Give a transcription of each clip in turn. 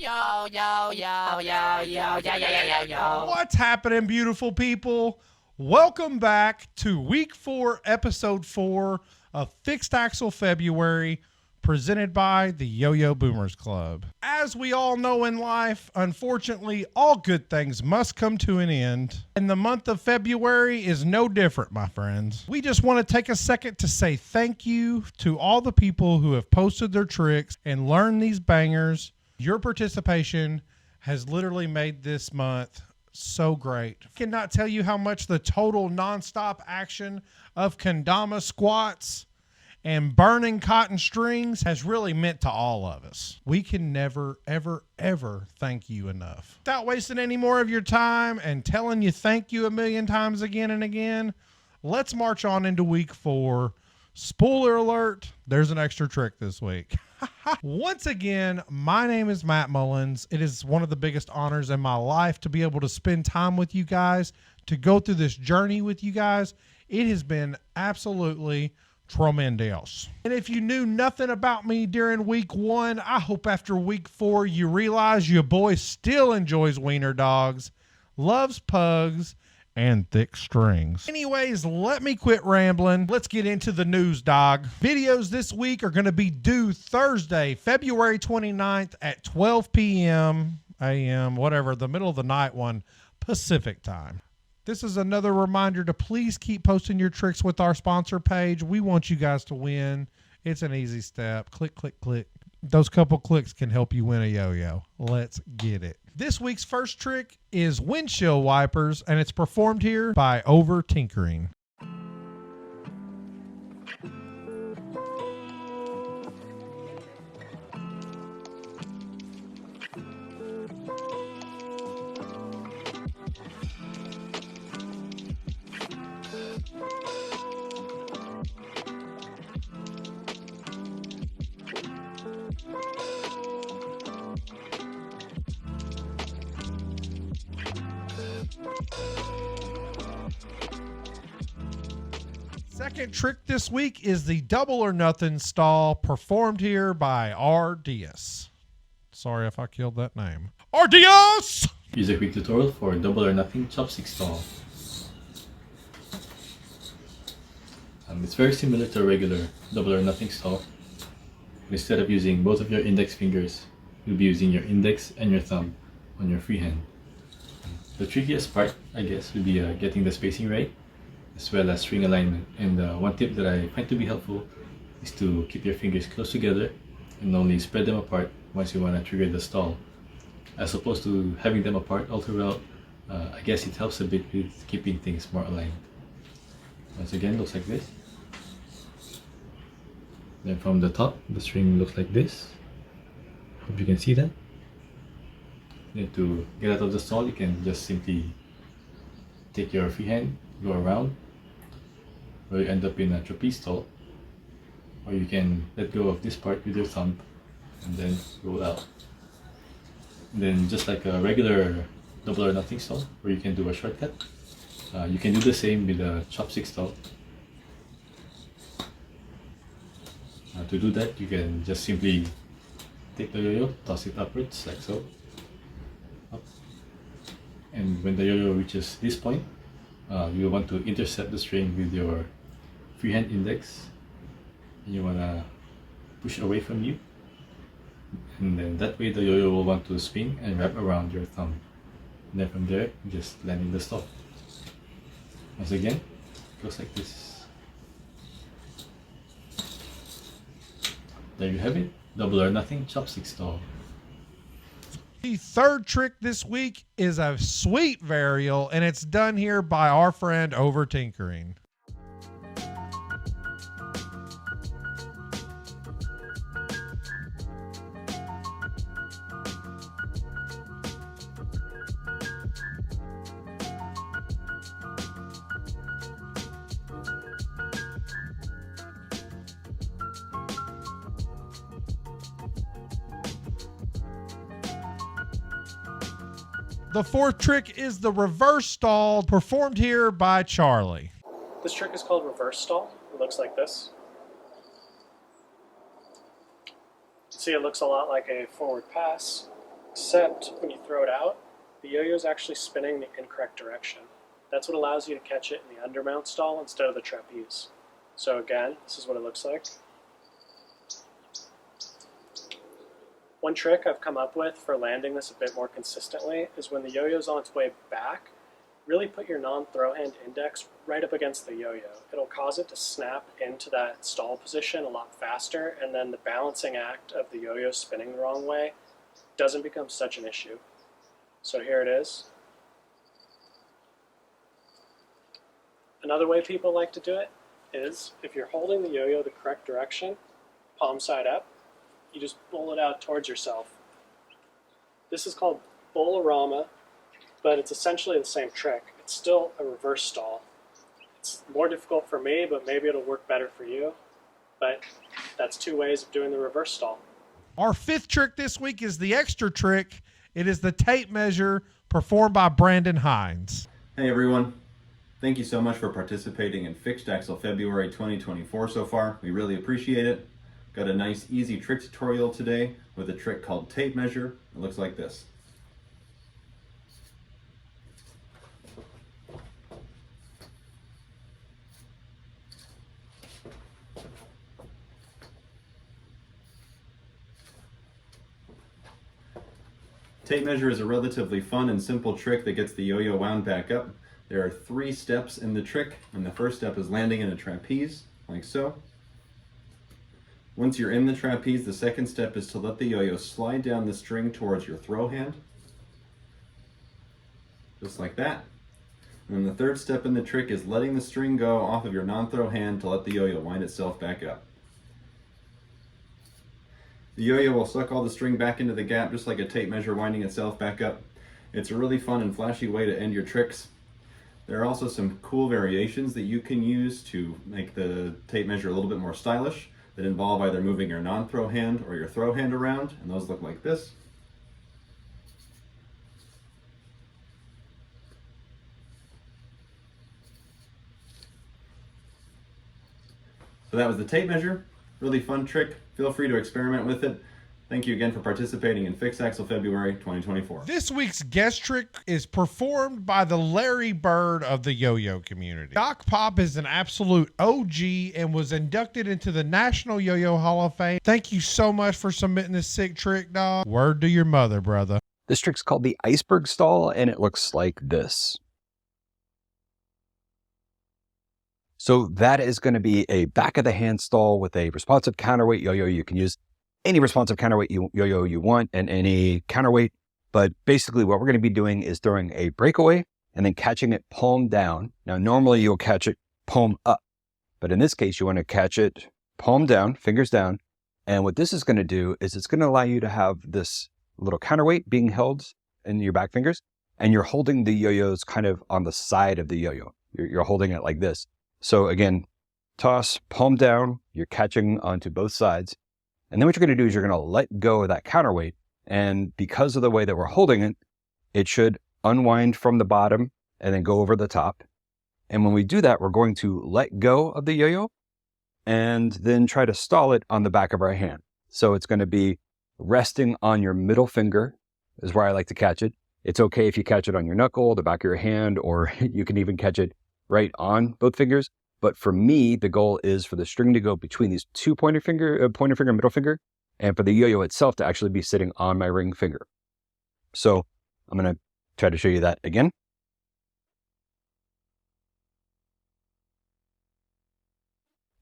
Yo, yo, yo, yo, yo, yo, yo, yo, yo. What's happening, beautiful people? Welcome back to week 4, episode 4 of Fixed Axle February, presented by the Yo-Yo Boomers Club. As we all know in life, unfortunately, all good things must come to an end. And the month of February is no different, my friends. We just want to take a second to say thank you to all the people who have posted their tricks and learned these bangers. Your participation has literally made this month so great. I cannot tell you how much the total nonstop action of kendama squats and burning cotton strings has really meant to all of us. We can never, ever, ever thank you enough. Without wasting any more of your time and telling you thank you a million times again and again, let's march on into week 4. Spoiler alert, there's an extra trick this week. Once again, my name is Matt Mullins. It is one of the biggest honors in my life to be able to spend time with you guys, to go through this journey with you guys. It has been absolutely tremendous. And if you knew nothing about me during week 1, I hope after week 4 you realize your boy still enjoys wiener dogs, loves pugs, and thick strings. Anyways, let me quit rambling. Let's get into the news, dog. Videos this week are going to be due Thursday, February 29th at 12 p.m. a.m., whatever, the middle of the night one, Pacific time. This is another reminder to please keep posting your tricks with our sponsor page. We want you guys to win. It's an easy step. Click, click, click. Those couple clicks can help you win a yo-yo. Let's get it. This week's first trick is Windshield Wipers, and it's performed here by Over Tinkering. Second trick this week is the Double or Nothing stall, performed here by RDS. Sorry if I killed that name. RDS! Here's a quick tutorial for Double or Nothing Chopsticks stall. It's very similar to a regular Double or Nothing stall. Instead of using both of your index fingers, you'll be using your index and your thumb on your free hand. The trickiest part, I guess, will be getting the spacing right, as well as string alignment. And one tip that I find to be helpful is to keep your fingers close together and only spread them apart once you want to trigger the stall, as opposed to having them apart all throughout. I guess it helps a bit with keeping things more aligned. Once again, looks like this. Then from the top, the string looks like this. Hope you can see that. Then to get out of the stall, you can just simply take your free hand, go around, where you end up in a trapeze stall, or you can let go of this part with your thumb and then roll out. And then just like a regular Double or Nothing stall, where you can do a shortcut, you can do the same with a chopstick stall. To do that, you can just simply take the yo-yo, toss it upwards like so, up. And when the yo-yo reaches this point, you want to intercept the string with your freehand index, and you want to push away from you, and then that way the yo-yo will want to spin and wrap around your thumb, and then from there you just land in the stall. Once again, it goes like this. There you have it, Double or Nothing chopstick stall. The third trick this week is a sweet varial, and it's done here by our friend Over Tinkering. The fourth trick is the reverse stall, performed here by Charlie. This trick is called reverse stall. It looks like this. See, it looks a lot like a forward pass, except when you throw it out, the yo-yo is actually spinning the incorrect direction. That's what allows you to catch it in the undermount stall instead of the trapeze. So again, this is what it looks like. One trick I've come up with for landing this a bit more consistently is when the yo-yo's on its way back, really put your non-throw hand index right up against the yo-yo. It'll cause it to snap into that stall position a lot faster, and then the balancing act of the yo-yo spinning the wrong way doesn't become such an issue. So here it is. Another way people like to do it is if you're holding the yo-yo the correct direction, palm side up, you just bowl it out towards yourself. This is called bolorama, but it's essentially the same trick. It's still a reverse stall. It's more difficult for me, but maybe it'll work better for you. But that's two ways of doing the reverse stall. Our fifth trick this week is the extra trick. It is the tape measure performed by Brandon Hines. Hey everyone. Thank you so much for participating in Fixed Axle February 2024 so far. We really appreciate it. Got a nice easy trick tutorial today with a trick called tape measure. It looks like this. Tape measure is a relatively fun and simple trick that gets the yo-yo wound back up. There are 3 steps in the trick, and the first step is landing in a trapeze, like so. Once you're in the trapeze, the second step is to let the yo-yo slide down the string towards your throw hand, just like that. And then the third step in the trick is letting the string go off of your non-throw hand to let the yo-yo wind itself back up. The yo-yo will suck all the string back into the gap just like a tape measure winding itself back up. It's a really fun and flashy way to end your tricks. There are also some cool variations that you can use to make the tape measure a little bit more stylish that involve either moving your non-throw hand or your throw hand around, and those look like this. So that was the tape measure. Really fun trick. Feel free to experiment with it. Thank you again for participating in Fixed Axle February 2024. This week's guest trick is performed by the Larry Bird of the yo-yo community. Doc Pop is an absolute OG and was inducted into the National Yo-Yo Hall of Fame. Thank you so much for submitting this sick trick, dog. Word to your mother, brother. This trick's called the iceberg stall, and it looks like this. So that is going to be a back of the hand stall with a responsive counterweight yo-yo. You can use any responsive counterweight yo-yo you want and any counterweight. But basically what we're going to be doing is throwing a breakaway and then catching it palm down. Now, normally you'll catch it palm up, but in this case, you want to catch it palm down, fingers down. And what this is going to do is it's going to allow you to have this little counterweight being held in your back fingers, and you're holding the yo-yos kind of on the side of the yo-yo. You're holding it like this. So again, toss, palm down, you're catching onto both sides. And then what you're going to do is you're going to let go of that counterweight. And because of the way that we're holding it, it should unwind from the bottom and then go over the top. And when we do that, we're going to let go of the yo-yo and then try to stall it on the back of our hand. So it's going to be resting on your middle finger is where I like to catch it. It's okay if you catch it on your knuckle, the back of your hand, or you can even catch it right on both fingers. But for me, the goal is for the string to go between these two pointer finger, middle finger, and for the yo-yo itself to actually be sitting on my ring finger. So I'm going to try to show you that again.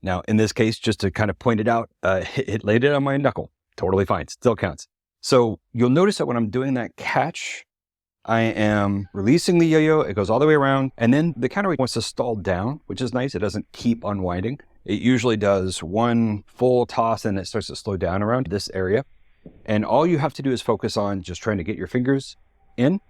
Now, in this case, just to kind of point it out, it laid it on my knuckle. Totally fine. Still counts. So you'll notice that when I'm doing that catch, I am releasing the yo-yo, it goes all the way around, and then the counterweight wants to stall down, which is nice. It doesn't keep unwinding. It usually does one full toss and it starts to slow down around this area. And all you have to do is focus on just trying to get your fingers in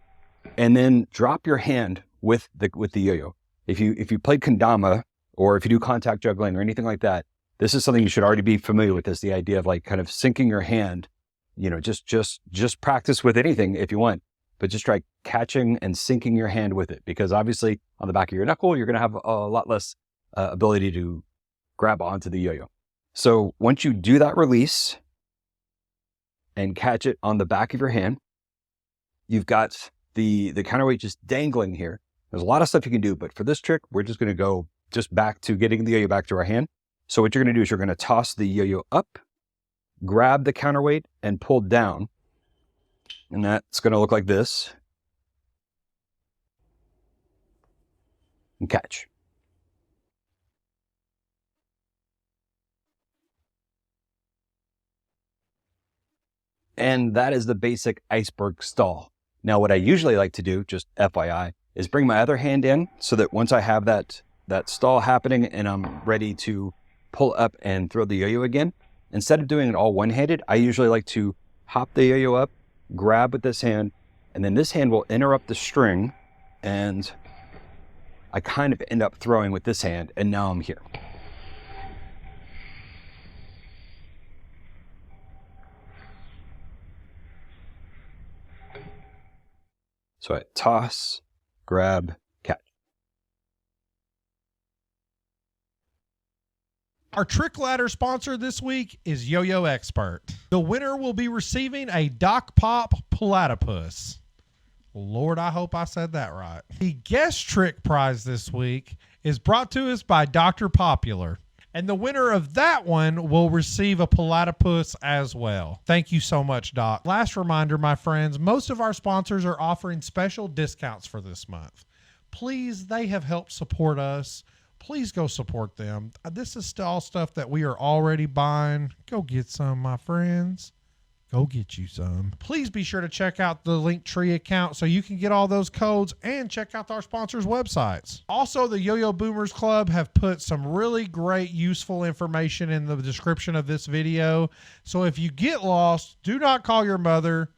and then drop your hand with the yo-yo. If you played kendama or if you do contact juggling or anything like that, this is something you should already be familiar with, is the idea of like kind of sinking your hand, you know, just practice with anything if you want. But just try catching and sinking your hand with it, because obviously on the back of your knuckle, you're going to have a lot less ability to grab onto the yo-yo. So once you do that release and catch it on the back of your hand, you've got the counterweight just dangling here. There's a lot of stuff you can do, but for this trick, we're just going to go just back to getting the yo-yo back to our hand. So what you're going to do is you're going to toss the yo-yo up, grab the counterweight, and pull down. And that's going to look like this. And catch. And that is the basic iceberg stall. Now, what I usually like to do, just FYI, is bring my other hand in so that once I have that stall happening and I'm ready to pull up and throw the yo-yo again, instead of doing it all one-handed, I usually like to hop the yo-yo up, grab with this hand, and then this hand will interrupt the string, and I kind of end up throwing with this hand, and now I'm here. So I toss, grab, catch. Our trick ladder sponsor this week is YoYoExpert. The winner will be receiving a Doc Pop Platypus. Lord, I hope I said that right. The guest trick prize this week is brought to us by Dr. Popular. And the winner of that one will receive a Platypus as well. Thank you so much, Doc. Last reminder, my friends, most of our sponsors are offering special discounts for this month. Please, they have helped support us. Please go support them. This is all stuff that we are already buying. Go get some, my friends. Go get you some. Please be sure to check out the Linktree account so you can get all those codes and check out our sponsors' websites. Also, the Yo-Yo Boomers Club have put some really great, useful information in the description of this video. So if you get lost, do not call your mother.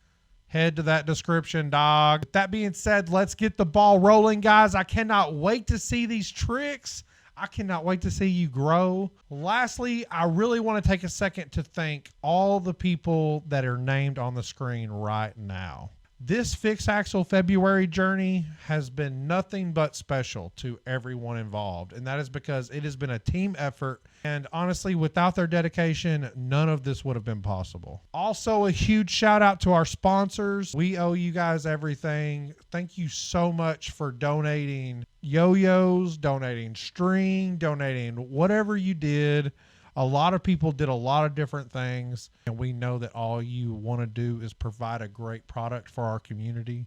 Head to that description, dog. With that being said, let's get the ball rolling, guys. I cannot wait to see these tricks. I cannot wait to see you grow. Lastly, I really want to take a second to thank all the people that are named on the screen right now. This Fixed Axle February journey has been nothing but special to everyone involved, and that is because it has been a team effort, and honestly, without their dedication, none of this would have been possible. Also, a huge shout out to our sponsors. We owe you guys everything. Thank you so much for donating yo-yos, donating string, donating whatever you did. A lot of people did a lot of different things, and we know that all you want to do is provide a great product for our community,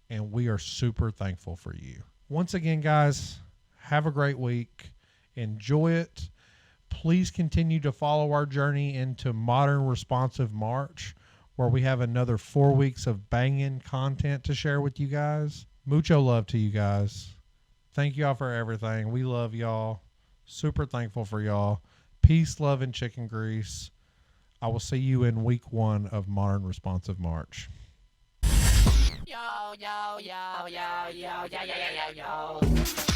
and we are super thankful for you. Once again, guys, have a great week. Enjoy it. Please continue to follow our journey into Modern Responsive March, where we have another 4 weeks of banging content to share with you guys. Mucho love to you guys. Thank y'all for everything. We love y'all. Super thankful for y'all. Peace, love, and chicken grease. I will see you in week 1 of Modern Responsive March. Yo, yo, yo, yo, yo, yo, yo, yo, yo, yo.